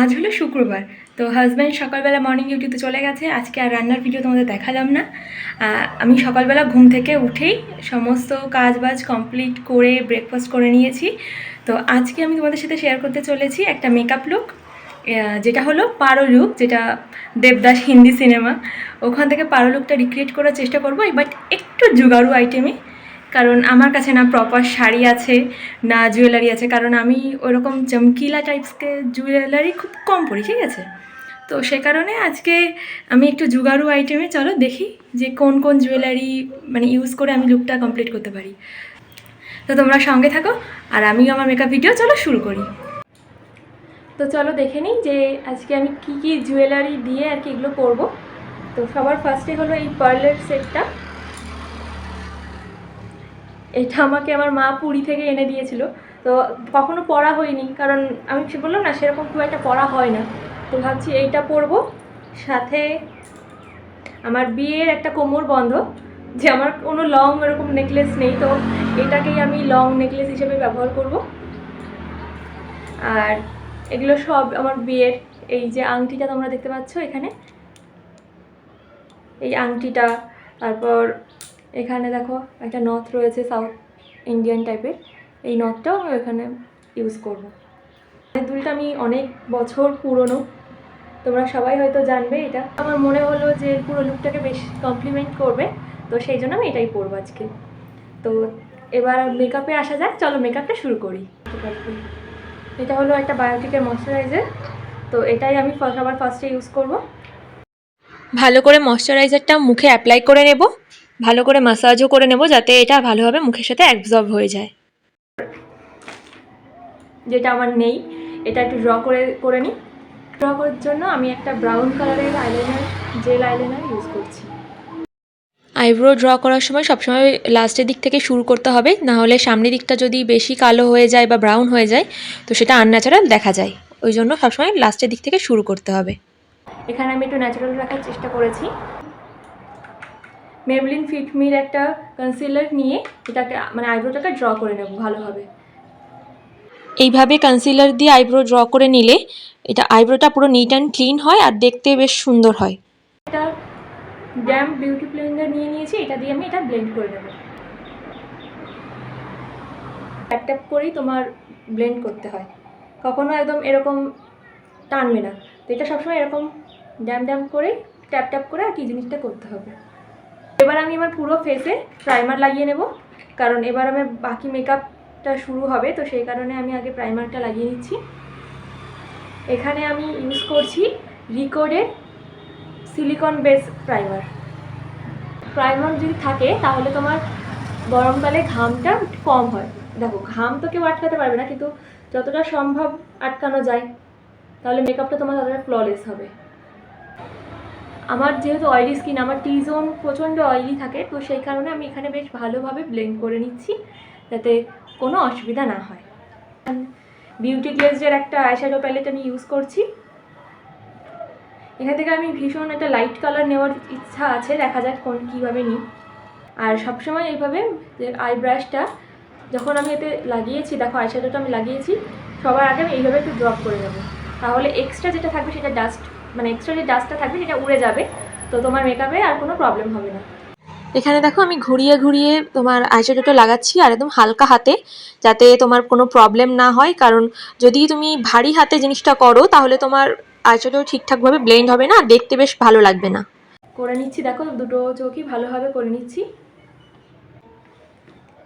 আজ হলো শুক্রবার। তো হাজব্যান্ড সকালবেলা মর্নিং ডিউটিতে চলে গেছে। আজকে আর রান্নার ভিডিও তোমাদের দেখালাম না। আমি সকালবেলা ঘুম থেকে উঠেই সমস্ত কাজবাজ কমপ্লিট করে ব্রেকফাস্ট করে নিয়েছি। তো আজকে আমি তোমাদের সাথে শেয়ার করতে চলেছি একটা মেকআপ লুক, যেটা হলো পারো লুক, যেটা দেবদাস হিন্দি সিনেমা, ওখান থেকে পারো লুকটা রিক্রিয়েট করার চেষ্টা করবো, বাট একটু জুগাড়ু আইটেমে। কারণ আমার কাছে না প্রপার শাড়ি আছে না জুয়েলারি আছে, কারণ আমি ওরকম চমকিলা টাইপসকে জুয়েলারি খুব কম পরি, ঠিক আছে? তো সে কারণে আজকে আমি একটু জুগাড়ু আইটেমে, চলো দেখি যে কোন কোন জুয়েলারি মানে ইউজ করে আমি লুকটা কমপ্লিট করতে পারি। তো তোমরা সঙ্গে থাকো আর আমিও আমার মেকআপ ভিডিও চলো শুরু করি। তো চলো দেখে নিই যে আজকে আমি কি কি জুয়েলারি দিয়ে আর কি এগুলো করবো। তো সবার ফার্স্টে হলো এই পার্লের সেটটা। এটা আমাকে আমার মা পুরী থেকে এনে দিয়েছিল। তো কখনো পরা হয়নি, কারণ আমি বললাম না সেরকম খুব একটা পরা হয় না। তো ভাবছি এইটা পরবো, সাথে আমার বিয়ের একটা কোমর বন্ধ, যে আমার কোনো লং এরকম নেকলেস নেই, তো এটাকেই আমি লং নেকলেস হিসেবে ব্যবহার করব। আর এগুলো সব আমার বিয়ের, এই যে আংটিটা তোমরা দেখতে পাচ্ছ এখানে, এই আংটিটা, তারপর এখানে দেখো একটা নথ রয়েছে সাউথ ইন্ডিয়ান টাইপের, এই নথটাও আমি এখানে ইউজ করব। দুলটা আমি অনেক বছর পুরনো, তোমরা সবাই হয়তো জানবে। এটা আমার মনে হলো যে পুরো লুকটাকে বেশ কমপ্লিমেন্ট করবে, তো সেই জন্য আমি এটাই পরবো আজকে। তো এবার মেকআপে আসা যাক, চলো মেকআপটা শুরু করি। এটা হলো একটা বায়োটিকের ময়শ্চারাইজার, তো এটাই আমি সবার ফার্স্টে ইউজ করব। ভালো করে ময়শ্চারাইজারটা মুখে অ্যাপ্লাই করে নেব, ভালো করে ম্যাসাজও করে নেব যাতে এটা ভালোভাবে মুখের সাথে অ্যাবজর্ব হয়ে যায়। যেটা আমার নেই, এটা একটু ড্র করে নিই। ড্র করার জন্য আমি একটা ব্রাউন কালারের আইলাইনার, জেল আইলাইনার ইউজ করছি। আইব্রো ড্র করার সময় সবসময় লাস্টের দিক থেকে শুরু করতে হবে, না হলে সামনের দিকটা যদি বেশি কালো হয়ে যায় বা ব্রাউন হয়ে যায় তো সেটা আনন্যাচারাল দেখা যায়। ওই জন্য সবসময় লাস্টের দিক থেকে শুরু করতে হবে। এখানে আমি একটু ন্যাচারাল রাখার চেষ্টা করেছি। মেবলিন ফিটমির একটা কনসিলার নিয়ে এটাকে মানে আইব্রোটাকে ড্র করে নেব ভালোভাবে। এইভাবে কনসিলার দিয়ে আইব্রো ড্র করে নিলে এটা আইব্রোটা পুরো নিট অ্যান্ড ক্লিন হয় আর দেখতে বেশ সুন্দর হয়। এটা ড্যাম বিউটি ব্লেন্ডার নিয়ে নিয়েছি, এটা দিয়ে আমি এটা ব্লেন্ড করে নেব। ট্যাপ ট্যাপ করেই তোমার ব্লেন্ড করতে হয়, কখনো একদম এরকম টানবে না। তো এটা সবসময় এরকম ড্যাম ড্যাম করে ট্যাপ ট্যাপ করে আর কি জিনিসটা করতে হবে। এবার আমি আমার পুরো ফেসে প্রাইমার লাগিয়ে নেব, কারণ এবার আমার বাকি মেকআপটা শুরু হবে, তো সেই কারণে আমি আগে প্রাইমারটা লাগিয়ে নিচ্ছি। এখানে আমি ইউজ করছি রিকোডের সিলিকন বেস প্রাইমার। প্রাইমার যদি থাকে তাহলে তোমার গরমকালে ঘামটা কম হয়। দেখো ঘাম তো কেউ আটকাতে পারবে না, কিন্তু যতটা সম্ভব আটকানো যায় তাহলে মেকআপটা তোমার ততটা ফ্ললেস হবে। আমার যেহেতু অয়েলি স্কিন, আমার টি জোন প্রচণ্ড অয়েলি থাকে, তো সেই কারণে আমি এখানে বেশ ভালোভাবে ব্লেন্ড করে নিচ্ছি যাতে কোনো অসুবিধা না হয়। বিউটি গ্লেজের একটা আইশ্যাডো প্যালেট আমি ইউজ করছি। এখান থেকে আমি ভীষণ একটা লাইট কালার নেওয়ার ইচ্ছা আছে, দেখা যাক কীভাবে নিই। আর সবসময় এইভাবে যে আই ব্রাশটা যখন আমি এতে লাগিয়েছি, দেখো আইশ্যাডোটা আমি লাগিয়েছি, সবার আগে আমি এইভাবে একটু ড্রপ করে নেবো, তাহলে এক্সট্রা যেটা থাকবে সেটা ডাস্ট, মানে এক্সট্রা যে ডাস্টটা থাকবে সেটা উড়ে যাবে, তো তোমার মেকআপে আর কোনো প্রবলেম হবে না। এখানে দেখো আমি ঘুরিয়ে ঘুরিয়ে তোমার আইশ্যাডোটা লাগাচ্ছি আর একদম হালকা হাতে, যাতে তোমার কোনো প্রবলেম না হয়। কারণ যদি তুমি ভারী হাতে জিনিসটা করো তাহলে তোমার আইশ্যাডো ঠিকঠাকভাবে ব্লেন্ড হবে না আর দেখতে বেশ ভালো লাগবে না। করে নিচ্ছি, দেখো দুটো চোখই ভালোভাবে করে নিচ্ছি।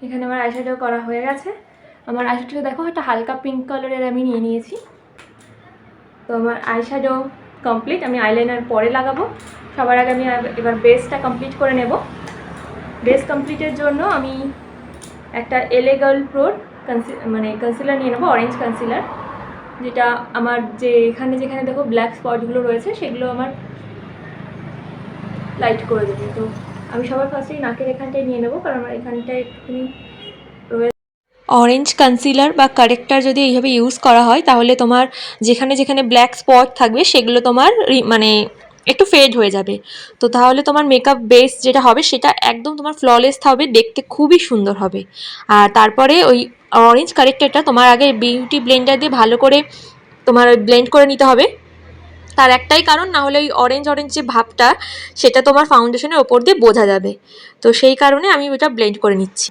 এখানে আমার আইশ্যাডো করা হয়ে গেছে। আমার আইশ্যাডো দেখো একটা হালকা পিঙ্ক কালারের আমি নিয়ে নিয়েছি। তো আমার আইশ্যাডো কমপ্লিট, আমি আইলাইনার পরে লাগাবো। সবার আগে আমি এবার বেসটা কমপ্লিট করে নেব। বেস কমপ্লিটের জন্য আমি একটা এলএ গার্ল প্রোর কনসিলার নিয়ে নেবো, অরেঞ্জ কনসিলার, যেটা আমার যে এখানে যেখানে দেখো ব্ল্যাক স্পটগুলো রয়েছে সেগুলো আমার লাইট করে দেবে। তো আমি সবার ফার্স্টেই নাকের এখানটায় নিয়ে নেবো, কারণ আমার এখানটায় একটুখানি রয়েছে। অরেঞ্জ কনসিলার বা কারেক্টার যদি এইভাবে ইউজ করা হয় তাহলে তোমার যেখানে যেখানে ব্ল্যাক স্পট থাকবে সেগুলো তোমার মানে একটু ফেড হয়ে যাবে। তো তাহলে তোমার মেকআপ বেস যেটা হবে সেটা একদম তোমার ফ্ললেস হবে, দেখতে খুবই সুন্দর হবে। আর তারপরে ওই অরেঞ্জ কারেক্টারটা তোমার আগে বিউটি ব্লেন্ডার দিয়ে ভালো করে তোমার ব্লেন্ড করে নিতে হবে। তার একটাই কারণ, না হলে ওই অরেঞ্জ অরেঞ্জ যে ভাবটা সেটা তোমার ফাউন্ডেশনের ওপর দিয়ে বোঝা যাবে। তো সেই কারণে আমি ওটা ব্লেন্ড করে নিচ্ছি।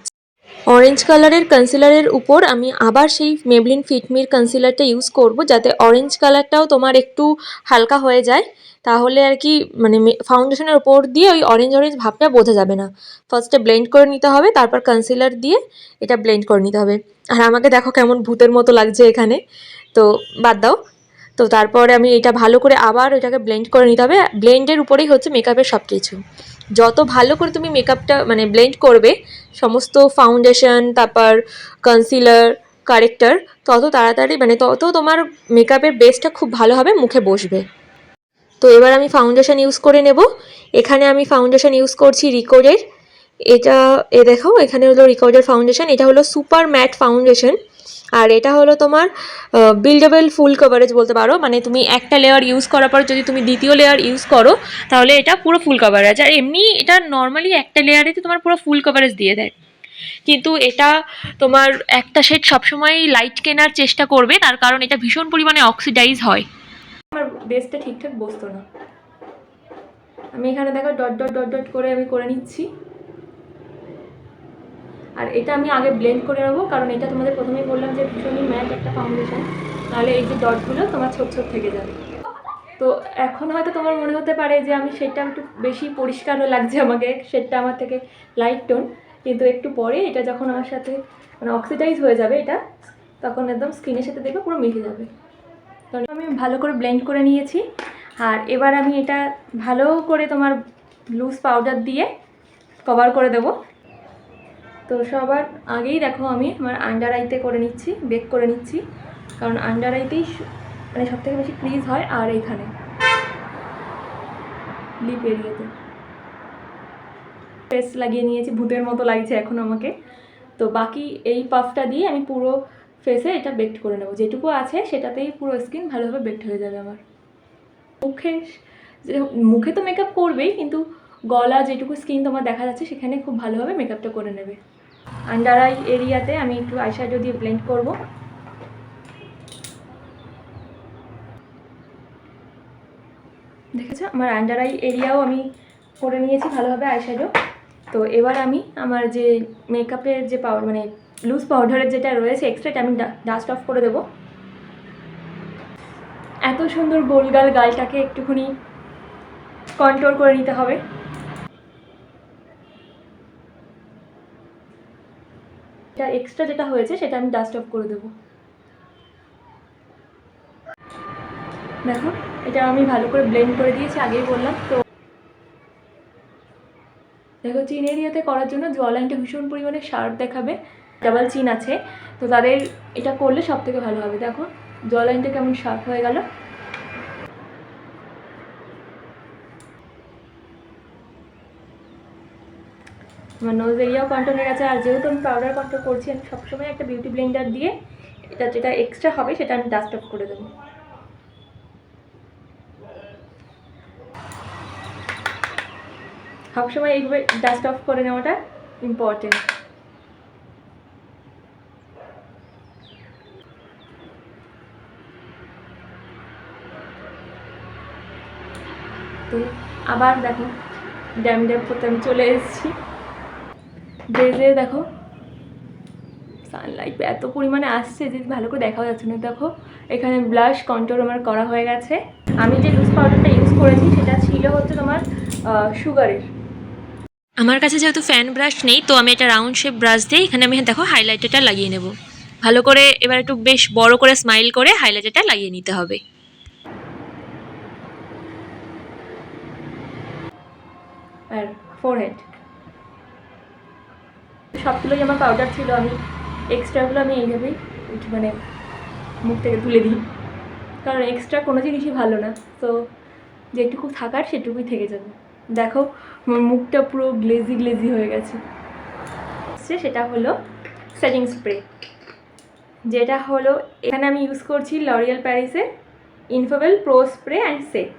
অরেঞ্জ কালারের কনসিলারের উপর আমি আবার সেই মেবলিন ফিটমির কনসিলারটা ইউজ করব, যাতে অরেঞ্জ কালারটাও তোমার একটু হালকা হয়ে যায়। তাহলে আর কি মানে ফাউন্ডেশনের ওপর দিয়ে ওই অরেঞ্জ অরেঞ্জ ভাবটা বোঝা যাবে না। ফার্স্টে ব্লেন্ড করে নিতে হবে, তারপর কনসিলার দিয়ে এটা ব্লেন্ড করে নিতে হবে। আর আমাকে দেখো কেমন ভূতের মতো লাগছে এখানে, তো বাদ দাও। তো তারপরে আমি এটা ভালো করে আবার এটাকে ব্লেন্ড করে নিতে হবে। ব্লেন্ডের উপরেই হচ্ছে মেকআপের সব কিছু। যত ভালো করে তুমি মেকআপটা মানে ব্লেন্ড করবে সমস্ত ফাউন্ডেশন, তারপর কনসিলার, কারেক্টার, তত তাড়াতাড়ি মানে তত তোমার মেকআপের বেসটা খুব ভালো হবে, মুখে বসবে। তো এবার আমি ফাউন্ডেশন ইউজ করে নেব। এখানে আমি ফাউন্ডেশন ইউজ করছি রিকোডের। এটা দেখো এখানে হলো রিকোডের ফাউন্ডেশন। এটা হলো সুপার ম্যাট ফাউন্ডেশন। আর এটা হলো তোমার বিল্ডেবল ফুল কভারেজ বলতে পারো। মানে তুমি একটা লেয়ার ইউজ করার পর যদি তুমি দ্বিতীয় লেয়ার ইউজ করো তাহলে এটা পুরো ফুল কভারেজ। আর এমনি এটা নর্মালি একটা লেয়ারেতে তোমার পুরো ফুল কভারেজ দিয়ে দেয়, কিন্তু এটা তোমার একটা শেড সবসময় লাইট কেনার চেষ্টা করবে, তার কারণ এটা ভীষণ পরিমাণে অক্সিডাইজ হয়। আমার বেসটা ঠিকঠাক বসতো না। আমি এখানে দেখো ডট ডট ডট ডট করে আমি করে নিচ্ছি। আর এটা আমি আগে ব্লেন্ড করে নেবো, কারণ এটা তোমাদের প্রথমেই বললাম যে ভীষণই ম্যাট একটা ফাউন্ডেশন, তাহলে এই যে ডটগুলো তোমার ছোট ছোট থেকে যাবে। তো এখন হয়তো তোমার মনে হতে পারে যে আমি শেডটা একটু বেশি পরিষ্কারও লাগছে আমাকে, শেডটা আমার থেকে লাইট টোন, কিন্তু একটু পরে এটা যখন আমার সাথে মানে অক্সিডাইজ হয়ে যাবে এটা, তখন একদম স্কিনের সাথে দেখবে পুরো মিশে যাবে। তাহলে আমি ভালো করে ব্লেন্ড করে নিয়েছি। আর এবার আমি এটা ভালো করে তোমার লুজ পাউডার দিয়ে কভার করে দেবো। তো সবার আগেই দেখো আমি আমার আন্ডার আইতে করে নিচ্ছি, বেক করে নিচ্ছি, কারণ আন্ডার আইতেই মানে সবথেকে বেশি ক্রিজ হয়। আর এখানে লিপ এরিয়াতে পেস্ট লাগিয়ে নিয়েছি, ভূতের মতো লাগছে এখন আমাকে। তো বাকি এই পাফটা দিয়ে আমি পুরো ফেসে এটা বেকড করে নেবো। যেটুকু আছে সেটাতেই পুরো স্কিন ভালোভাবে বেকড হয়ে যাবে আমার। মুখে তো মেকআপ করবেই, কিন্তু গলা যেটুকু স্কিন তোমার দেখা যাচ্ছে সেখানে খুব ভালোভাবে মেকআপটা করে নেবে। আন্ডার আই এরিয়াতে আমি একটু আইশ্যাডো দিয়ে ব্লেন্ড করব। দেখেছো আমার আন্ডার আই এরিয়াও আমি করে নিয়েছি ভালোভাবে আইশ্যাডো। তো এবার আমি আমার যে মেকআপের যে পাউডার মানে লুজ পাউডারের যেটা রয়েছে এক্সট্রা, আমি ডাস্ট অফ করে দেবো। এত সুন্দর গোলগাল গালটাকে একটুখানি কন্ট্রোল করে নিতে হবে। এটা এক্সট্রা যেটা হয়েছে সেটা আমি ডাস্ট অফ করে দেবো। দেখো এটা আমি ভালো করে ব্লেন্ড করে দিয়েছি, আগেই বললাম। তো দেখো চিন এরিয়াতে করার জন্য জ লাইনটা ভীষণ পরিমাণে শার্প দেখাবে, ডাবল চিন আছে, তো তাদের এটা করলে সব থেকে ভালো হবে। দেখো জ লাইনটা কেমন শার্প হয়ে গেল। আমার নোজ এরিয়াও কন্ট্রোল হয়ে গেছে। আর যেহেতু আমি পাউডার কন্ট্রোল করছি, আমি সবসময় একটা বিউটি ব্লেন্ডার দিয়ে এটা যেটা এক্সট্রা হবে সেটা আমি ডাস্ট অফ করে দেবো। সবসময় এইভাবে ডাস্ট অফ করে নেওয়াটা ইম্পর্টেন্ট। তো আবার দেখো ড্যাম ড্যাম করতে আমি চলে এসেছি। বেজে দেখো সানলাইট এত পরিমাণে আসছে যে ভালো করে দেখাও যাচ্ছে না। দেখো এখানে ব্লাশ কন্ট্রোল আমার করা হয়ে গেছে। আমি যে লুজ পাউডারটা ইউজ করেছি সেটা ছিল হচ্ছে তোমার সুগারের। আমার কাছে যেহেতু ফ্যান ব্রাশ নেই, তো আমি একটা রাউন্ড শেপ ব্রাশ দিয়ে এখানে আমি দেখো হাইলাইটারটা লাগিয়ে নেব ভালো করে। এবার একটু বেশ বড় করে স্মাইল করে হাইলাইটারটা লাগিয়ে নিতে হবে। আর ফোরহেড সবগুলোই আমার পাউডার ছিল, আমি এক্সট্রাগুলো আমি এইভাবেই মানে মুখ থেকে তুলে দিই, কারণ এক্সট্রা কোনো জিনিসই ভালো না। তো যেটুকু থাকার সেটুকুই থেকে যাবে। দেখো আমার মুখটা পুরো গ্লেজি গ্লেজি হয়ে গেছে। সেটা হলো সেটিং স্প্রে, যেটা হলো এখানে আমি ইউজ করছি লরিয়াল প্যারিসের ইনফোবেল প্রো স্প্রে অ্যান্ড সেট।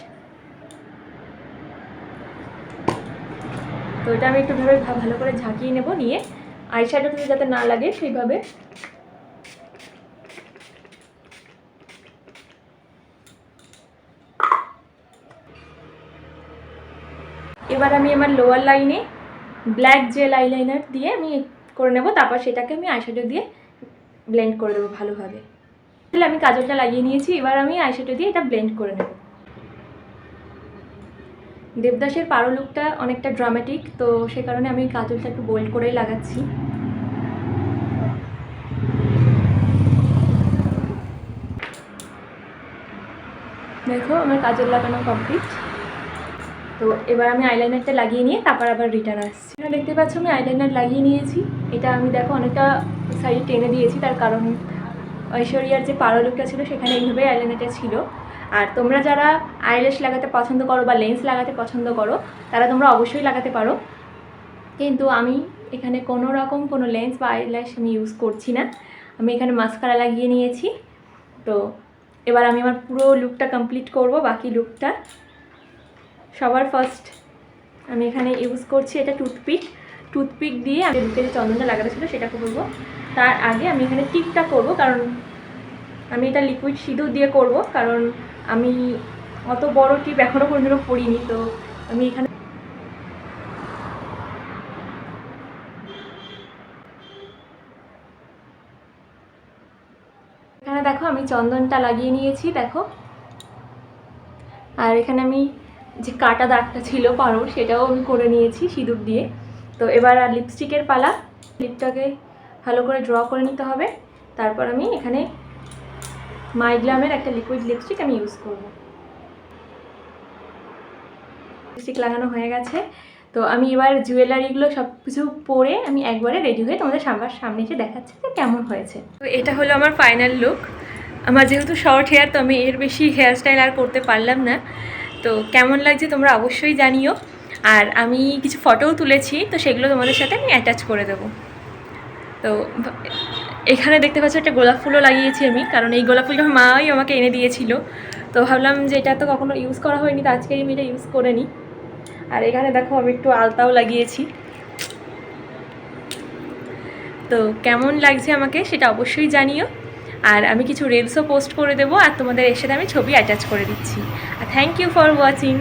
তো এটা আমি একটু ভালো করে ঝাঁকিয়ে নেব, নিয়ে আইশ্যাডোতে যাতে না লাগে সেইভাবে এবার আমি আমার লোয়ার লাইনে ব্ল্যাক জেল আইলাইনার দিয়ে আমি করে নেব, তারপর সেটাকে আমি আইশ্যাডো দিয়ে ব্লেন্ড করে দেবো ভালোভাবে। তাহলে আমি কাজলটা লাগিয়ে নিয়েছি, এবার আমি আইশ্যাডো দিয়ে এটা ব্লেন্ড করে নেব। দেবদাসের পারো লুকটা অনেকটা ড্রামাটিক, তো সে কারণে আমি কাজলটা একটু বোল্ড করেই লাগাচ্ছি। দেখো আমার কাজল লাগানো কমপ্লিট। তো এবার আমি আইলাইনারটা লাগিয়ে নিয়ে তারপর আবার রিটার্ন আসছি। দেখতে পাচ্ছ আমি আইলাইনার লাগিয়ে নিয়েছি। এটা আমি দেখো অনেকটা সাইড টেনে দিয়েছি, তার কারণ ঐশ্বরিয়ার যে পারো লুকটা ছিল সেখানে এইভাবেই আইলাইনারটা ছিল। আর তোমরা যারা আইল্যাশ লাগাতে পছন্দ করো বা লেন্স লাগাতে পছন্দ করো তারা তোমরা অবশ্যই লাগাতে পারো, কিন্তু আমি এখানে কোনো লেন্স বা আইল্যাশ আমি ইউজ করছি না। আমি এখানে মাস্কারা লাগিয়ে নিয়েছি। তো এবার আমি আমার পুরো লুকটা কমপ্লিট করব। বাকি লুকটা সবার ফার্স্ট আমি এখানে ইউজ করছি এটা টুথপিক দিয়ে আমি লুকে যে চন্দনটা লাগানো ছিল সেটা করবো। তার আগে আমি এখানে টিপটা করব, কারণ আমি এটা লিকুইড সিঁদুর দিয়ে করব, কারণ আমি অত বড় টিপ এখনও পর্যন্ত পরিনি। তো আমি এখানে দেখো আমি চন্দনটা লাগিয়ে নিয়েছি দেখো। আর এখানে আমি যে কাটা দাগটা ছিল পারোর সেটাও আমি করে নিয়েছি সিঁদুর দিয়ে। তো এবার আর লিপস্টিকের পালা। লিপটাকে ভালো করে ড্র করে নিতে হবে। তারপর আমি এখানে মাইগ্লামের একটা লিকুইড লিপস্টিক আমি ইউজ করব। লিপস্টিক লাগানো হয়ে গেছে। তো আমি এবার জুয়েলারিগুলো সব কিছু পরে আমি একবারে রেডি হয়ে তোমাদের সামনে এসে দেখাচ্ছি যে কেমন হয়েছে। তো এটা হলো আমার ফাইনাল লুক। আমার যেহেতু শর্ট হেয়ার, তো আমি এর বেশি হেয়ারস্টাইল আর করতে পারলাম না। তো কেমন লাগছে তোমরা অবশ্যই জানিও। আর আমি কিছু ফটোও তুলেছি, তো সেগুলো তোমাদের সাথে আমি অ্যাটাচ করে দেবো। তো এখানে দেখতে পাচ্ছ একটা গোলাপ ফুলও লাগিয়েছি আমি, কারণ এই গোলাপ ফুলটা মাই আমাকে এনে দিয়েছিল। তো ভাবলাম যে এটা তো কখনো ইউজ করা হয়নি, তো আজকে আমি এটা ইউজ করে নিই। আর এখানে দেখো আমি একটু আলতাও লাগিয়েছি। তো কেমন লাগছে আমাকে সেটা অবশ্যই জানিও। আর আমি কিছু রিলসও পোস্ট করে দেবো, আর তোমাদের এর সাথে আমি ছবি অ্যাটাচ করে দিচ্ছি। আর থ্যাংক ইউ ফর ওয়াচিং।